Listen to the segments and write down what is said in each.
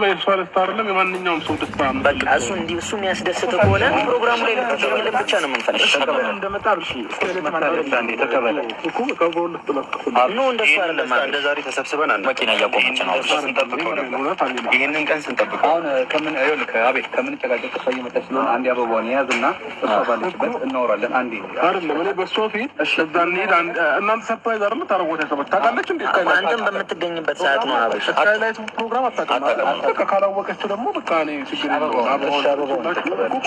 የሷን ስታርለም የማንኛውም ሰው ደስታ ነው። በቃ እሱ እንዲህ እሱ የሚያስደስት ከሆነ ፕሮግራሙ ላይ ልትገኝልን ብቻ ነው የምንፈልገው። እንደመጣልሽ ተቀበለ እኮ ከቦል ተለቀቁ ነው። እንደሱ አይደለም። እንደ ዛሬ ተሰብስበን አንድ መኪና እያቆመች ነው ስንጠብቀው ነበር። ይሄንን ቀን ስንጠብቀው አሁን ከምን ይኸውልህ አቤት ከምን ተጋጨ ከሰው የመጣች ስለሆነ አንድ አበባውን ያዝና እሷ ባለችበት እናወራለን። አንዴ አይደለም እኔ በሷ ፊት እዛ እንሂድ። እናንተ ሰርፕራይዝ አይደል ታረጋግጥ ተበታ ታውቃለች እንዴ? አንተም በምትገኝበት ሰዓት ነው አበሽ ላይ ፕሮግራም አታውቅም። በቃ ካላወቀች ደግሞ በቃ እኔ ችግር የለውም። አበባው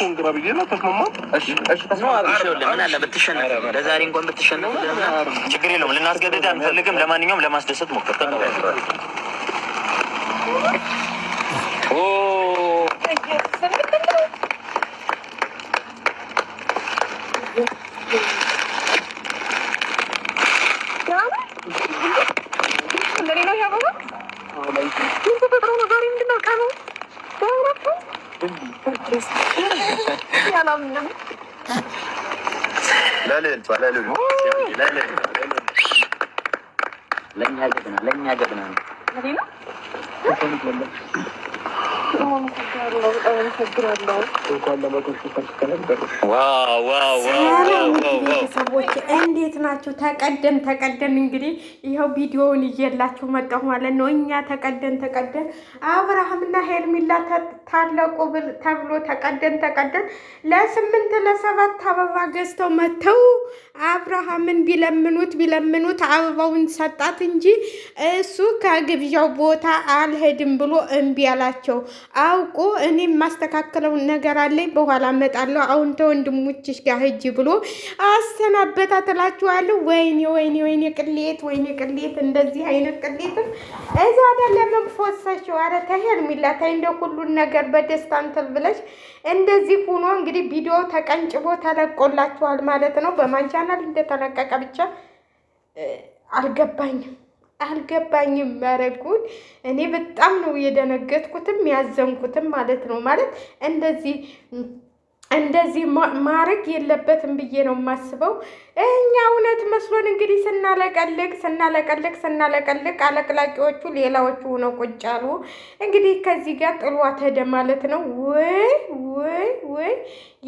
ኮንግራ ብዬ ነው ተስማማ። እሺ ነው አብሽ ምን አለ ብትሸነፍ ለዛሬ እንኳን ብትሸነፍ ችግር የለውም። ልናስገድድ አንፈልግም። ለማንኛውም ለማስደሰት ሞክር። ተቀበል ለኛ ጀግና ቤተሰቦች እንዴት ናችሁ? ተቀደም እንግዲህ ይኸው ቪዲዮውን ይዤላችሁ መጣሁ ማለት ነው። እኛ ተቀደን አብርሃምና ሄርሜላ ታለቁ ተብሎ ተቀደን ለ8 ለ7 አበባ ገዝተው መተው አብርሃምን ቢለምኑት አበባውን ሰጣት እንጂ እሱ ከግብዣው ቦታ አልሄድም ብሎ እምቢ አላቸው። አውቆ እኔ ማስተካከለው ነገር አለኝ በኋላ እመጣለሁ፣ አሁን ተወንድሞችሽ ጋር ሂጂ ብሎ አሰናበታላችኋለሁ። ወይኔ ቅሌት! እንደዚህ አይነት ቅሌትም እዛ አይደለም ፎሰሽው። ኧረ ተይ ሄርሜላ ተይ፣ እንደ ሁሉን ነገር በደስታ እንትን ብለሽ እንደዚህ ሆኖ እንግዲህ ቪዲዮ ተቀንጭቦ ተለቆላችኋል ማለት ነው። በማን ቻናል እንደተለቀቀ ብቻ አልገባኝም። መረጉን እኔ በጣም ነው የደነገጥኩትም ያዘንኩትም ማለት ነው። ማለት እንደዚህ ማረግ የለበትም ብዬ ነው የማስበው። እኛ እውነት መስሎን እንግዲህ ስናለቀልቅ አለቅላቂዎቹ ሌላዎቹ ሆነው ቁጭ አሉ። እንግዲህ ከዚህ ጋር ጥሏት ሄደ ማለት ነው። ወይ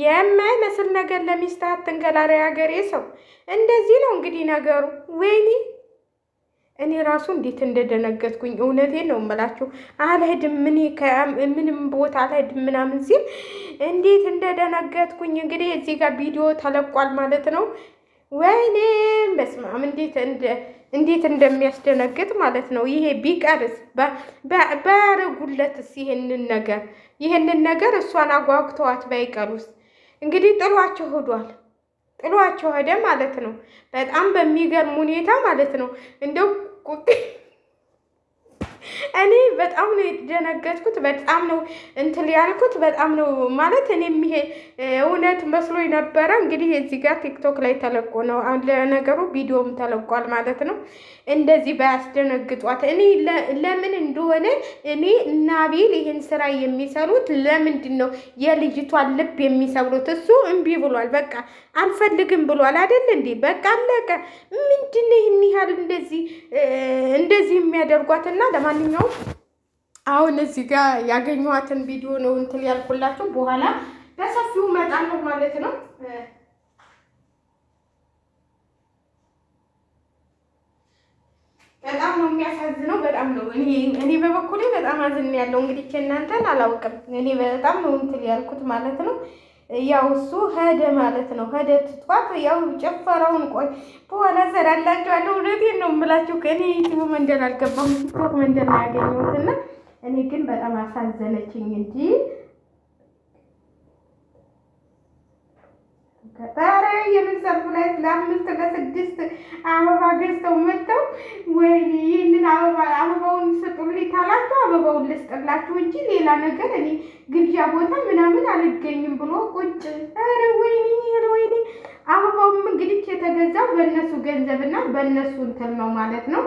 የማይመስል ነገር ለሚስት አትንገላሪ ሀገሬ ሰው። እንደዚህ ነው እንግዲህ ነገሩ። ወይኔ እኔ ራሱ እንዴት እንደደነገጥኩኝ እውነቴን ነው የምላችሁ። አልሄድም ምንም ቦታ አልሄድም ምናምን ሲል እንዴት እንደደነገጥኩኝ እንግዲህ እዚህ ጋር ቪዲዮ ተለቋል ማለት ነው። ወይኔ በስመ አብ እንዴት እንደሚያስደነግጥ ማለት ነው። ይሄ ቢቀርስ ባያረጉለትስ ይሄንን ነገር እሷን አጓግተዋት ባይቀሩስ? እንግዲህ ጥሏቸው ሄደ ማለት ነው። በጣም በሚገርም ሁኔታ ማለት ነው። እንደው እኔ በጣም ነው የተደነገጥኩት። በጣም ነው እንትን ያልኩት። በጣም ነው ማለት እኔም ይሄ እውነት መስሎኝ ነበረ። እንግዲህ እዚህ ጋር ቲክቶክ ላይ ተለቆ ነው ለነገሩ ቪዲዮም ተለቋል ማለት ነው። እንደዚህ ባያስደነግጧት እኔ ለምን እንደሆነ እኔ እና አቤል ይሄን ስራ የሚሰሩት ለምንድን ነው የልጅቷን ልብ የሚሰብሩት? እሱ እምቢ ብሏል። በቃ አልፈልግም ብሏል አይደል እንዴ? በቃ አለቀ። ምንድን ነው ይሄን ያህል እንደዚህ የሚያደርጓትና ለማንኛውም አሁን እዚህ ጋር ያገኘኋትን ቪዲዮ ነው እንትን ያልኩላችሁ። በኋላ በሰፊው እመጣለሁ ማለት ነው። በጣም ነው የሚያሳዝነው። በጣም ነው እኔ በበኩሌ በጣም አዝኛለሁ። እንግዲህ እናንተን አላውቅም። እኔ በጣም ነው እንትን ያልኩት ማለት ነው። ያው እሱ ሄደ ማለት ነው። ሄደ ትቷት ያው ጨፈረውን ቆይ በኋላ ሰራላችኋለሁ። እውነቴን ነው የምላችሁ። ከእኔ ዩቲዩብ መንደር አልገባሁም፣ ቲክቶክ መንደር ነው ያገኘሁትና እኔ ግን በጣም አሳዘነችኝ እንጂ ከታረ የምንሰሩ ላይ ለ5 ለ6 አበባ ገዝተው መጥተው ወይኔ ይህንን አበባውን ስጡልኝ ካላችሁ አበባውን ልስጥላችሁ እንጂ ሌላ ነገር እኔ ግብዣ ቦታ ምናምን አልገኝም ብሎ ቁጭ። ኧረ ወይኔ አበባውም እንግዲህ የተገዛው በእነሱ ገንዘብና በእነሱ እንትን ነው ማለት ነው።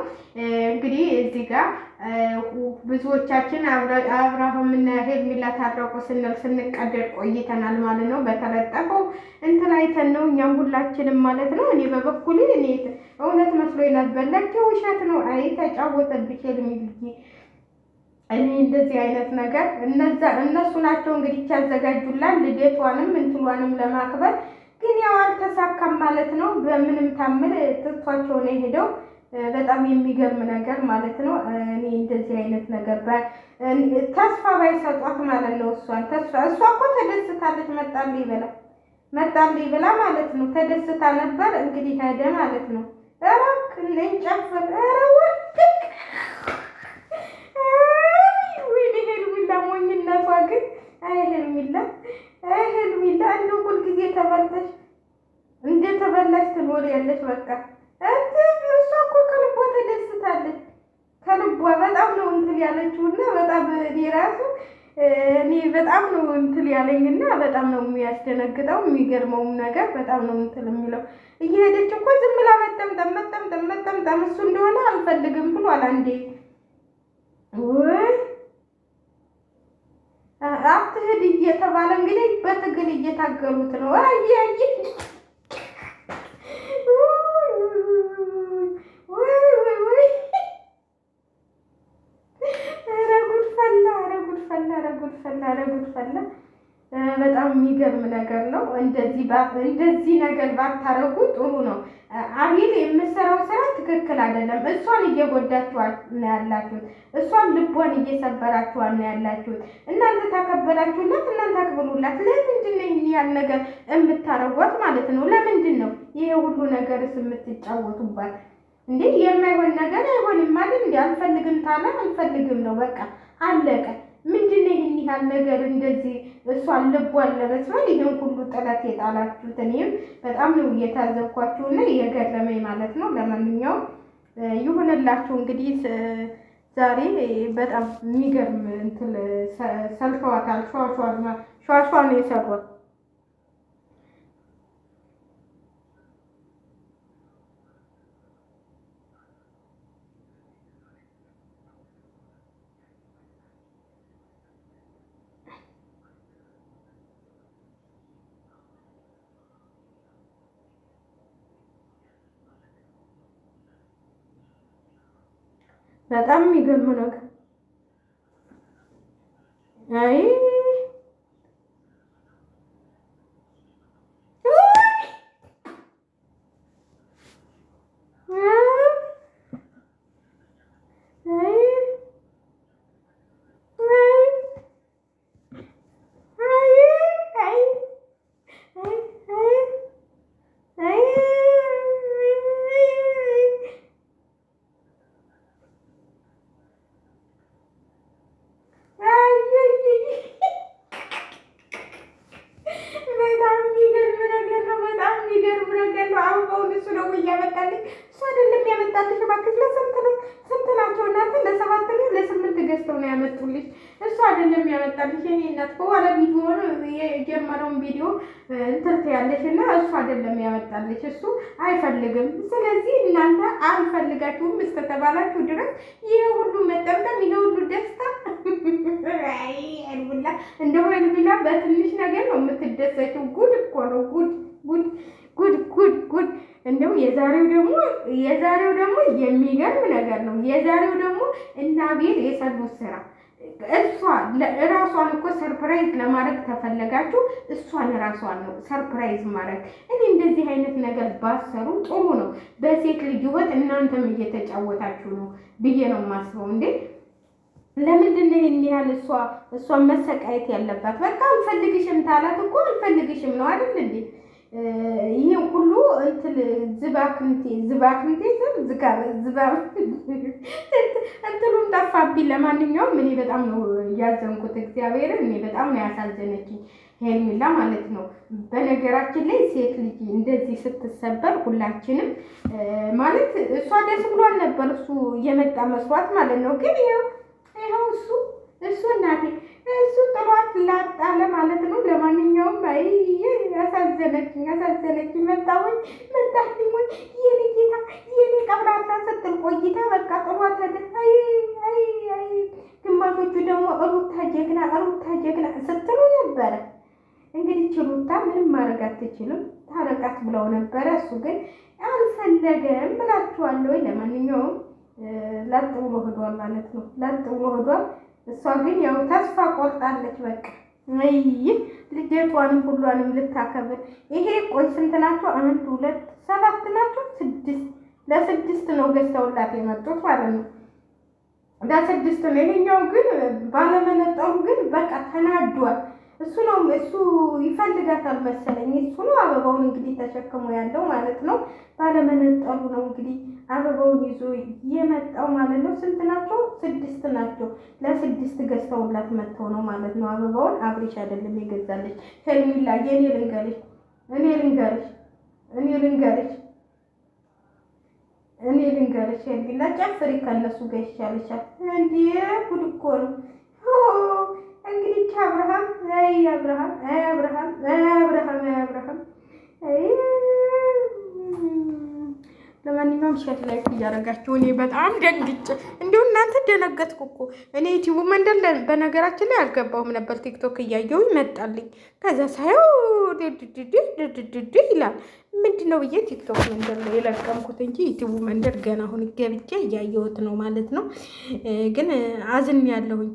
እንግዲህ እዚህ ጋር ብዙዎቻችን አብርሃምና ሄርሜላ ታረቁ ስንል ስንቀደድ ቆይተናል ማለት ነው። በተለጠፈው እንትን አይተን ነው እኛም ሁላችንም ማለት ነው። እኔ በበኩሌ እውነት መስሎኝ ነበር። ለካ ውሸት ነው። አይ ተጫወተብሽ ሄርሜላ እኔ እንደዚህ አይነት ነገር እነሱ ናቸው እንግዲህ ያዘጋጁላል ልደቷንም እንትሏንም ለማክበር ግን ያው አልተሳካም ማለት ነው። በምንም ታምር ትቷቸው ነው የሄደው። በጣም የሚገርም ነገር ማለት ነው። እኔ እንደዚህ አይነት ነገር ተስፋ ባይሰጧት ማለት ነው። እሷ እኮ ተደስታለች። መጣልኝ ብላ ማለት ነው። ተደስታ ነበር እንግዲህ ሄደ ማለት ነው። እረክ እንጨፍር ሞኝነቷ ግን ሄርሜላ እንደው ሁልጊዜ ተበልተሽ እንደተበላሽ ትኖሪያለሽ። በቃ እሷ እኮ ከልቧ ተደስታለች። ከልቧ በጣም ነው እንትን ያለችውና በጣም እኔ በጣም ነው እንትን ያለኝና በጣም ነው የሚያስደነግጠው። የሚገርመውም ነገር በጣም ነው እንትን የሚለው እየሄደች እኮ ዝም ብላ መጠምጠም እሱ እንደሆነ አልፈልግም ብሏል አንዴ። ወይ አትሄድ እየተባለ እንግዲህ በትግል እየታገሉት ነው። ጉድ ፈላ። በጣም የሚገርም ነገር ነው። እንደዚህ ነገር ባታረጉ ጥሩ ነው። አቤል የምሰራው ስራ ትክክል አይደለም። እሷን እየጎዳችኋት ነው ያላችሁት። እሷን ልቧን እየሰበራችኋት ነው ያላችሁት። እናንተ ታከበራችሁላት፣ እናንተ አክብሩላት። ለምንድን ነው ይሄን ያህል ነገር የምታረጓት ማለት ነው? ለምንድን ነው ይሄ ሁሉ ነገርስ የምትጫወቱባት እንዴ? የማይሆን ነገር አይሆንም ማለት እንዴ? አልፈልግም ታለ አልፈልግም ነው በቃ አለቀ። ምንድን ነው ይሄን ያህል ነገር እንደዚህ እሷን ልቧን ለመስበር ይሄን ሁሉ ጥረት የጣላችሁት? እኔም በጣም ነው እየታዘብኳችሁና እየገረመኝ ማለት ነው። ለማንኛውም ይሁንላችሁ እንግዲህ ዛሬ በጣም የሚገርም እንትን ሰልፈዋታል። ሿሿ ነው የሰሩት። በጣም የሚገርም ነገር አይ ገዝተው ነው ያመጡልሽ። እሱ አይደለም ያመጣልሽ የኔ እናት። በኋላ ቪዲዮ የጀመረውን ቪዲዮ እንትን ያለሽና እሱ አይደለም ያመጣልሽ። እሱ አይፈልግም። ስለዚህ እናንተ አልፈልጋችሁም እስከተባላችሁ ድረስ ይሄ ሁሉ መጠምጠም፣ ይሄ ሁሉ ደስታ አይልብላ እንደው አይልብላ። በትንሽ ነገር ነው የምትደሰችው። ጉድ እኮ ነው ጉድ ጉድ ጉድ ጉድ ጉድ። እንደው የዛሬው ደግሞ የሚገርም ነገር ነው። የዛሬው ደግሞ እና አቤል የሰሩት ስራ እራሷን እኮ ሰርፕራይዝ ለማድረግ ተፈለጋችሁ፣ እሷን እራሷን ነው ሰርፕራይዝ ማድረግ። እኔ እንደዚህ አይነት ነገር ባሰሩ ጥሩ ነው። በሴት ልጅ ውበት እናንተም እየተጫወታችሁ ነው ብዬ ነው የማስበው። እንዴ ለምንድን ነው ይሄን ያህል እሷን መሰቃየት ያለባት? በቃ አልፈልግሽም ታላት እኮ አልፈልግሽም ነው አይደል እንዴ? ይሄ ሁሉ እንትን ዝባክንቴ እንትሉን ጠፋብኝ። ለማንኛውም እኔ በጣም ነው ያዘንኩት። እግዚአብሔርን እኔ በጣም ነው ያሳዘነችኝ ሄርሜላ ማለት ነው። በነገራችን ላይ ሴት ልጅ እንደዚህ ስትሰበር ሁላችንም ማለት እሷ ደስ ብሏል ነበር እሱ የመጣ መስዋዕት ማለት ነው። ግን ይኸው እሱ እናቴ እሱ ጥሏት ላጣለ ማለት ነው። ለማንኛውም አይ ያሳዘነችኝ መጣሁኝ የኔ ጌታ የኔ ቀብራታ ስትል ቆይታ በቃ ጥሏት ሄደ። አይ ግማሾቹ ደግሞ ሩታ ጀግና ስትሉ ነበረ። እንግዲህ ሩታ ምንም ማድረግ አትችልም፣ ታረቃት ብለው ነበረ። እሱ ግን አልፈለገም ብላችኋለሁ። ለማንኛውም ላጥ ብሎ ሄዷል ማለት ነው። ላጥ ብሎ ሄዷል። እሷ ግን ያው ተስፋ ቆርጣለች። በቃ አይ ልደቷንም ሁሏንም ልታከብር ይሄ ቆይ ስንት ናቸው? 1 2 7 ናቸው 6 ለ6 ነው ገዝተውላት የመጡት ማለት ነው። ለ6 ነው። ይሄኛው ግን ባለመነጠሩ ግን በቃ ተናዷል። እሱ ይፈልጋታል መሰለኝ። እሱ ነው አበባውን እንግዲህ ተሸክሞ ያለው ማለት ነው። ባለመነጠሩ ነው እንግዲህ አበባውን ይዞ የመጣው ማለት ነው። ስንት ናቸው? 6 ናቸው። ለ6 ገዝተውላት መጥተው ነው ማለት ነው። አበባውን አብሬሽ አይደለም የገዛለች። ሄርሜላ የኔ ልንገርሽ ሄርሜላ ጨፍሪ ከነሱ ጋር ይሻልሻል። እንዴ ጉድ እኮ ነው እንግዲህ አብርሃም ለማንኛውም ሼር ላይክ እያደረጋችሁ እኔ በጣም ደንግጬ እንዲሁ እናንተ ደነገጥኩ እኮ እኔ ዩቲዩብ መንደር በነገራችን ላይ አልገባሁም ነበር። ቲክቶክ እያየሁ ይመጣልኝ ከዛ ሳየው ድድድድ ይላል። ምንድን ነው ብዬ ቲክቶክ መንደር ላይ የለቀምኩት እንጂ ዩቲዩብ መንደር ገና አሁን ገብቼ እያየሁት ነው ማለት ነው። ግን አዝን ያለሁኝ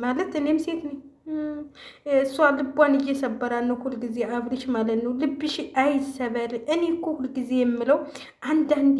ማለት እኔም ሴት ነኝ። እሷ ልቧን እየሰበራን ነው ሁልጊዜ አብሪሽ ማለት ነው። ልብሽ አይሰበር። እኔ እኮ ሁልጊዜ የምለው አንዳንዴ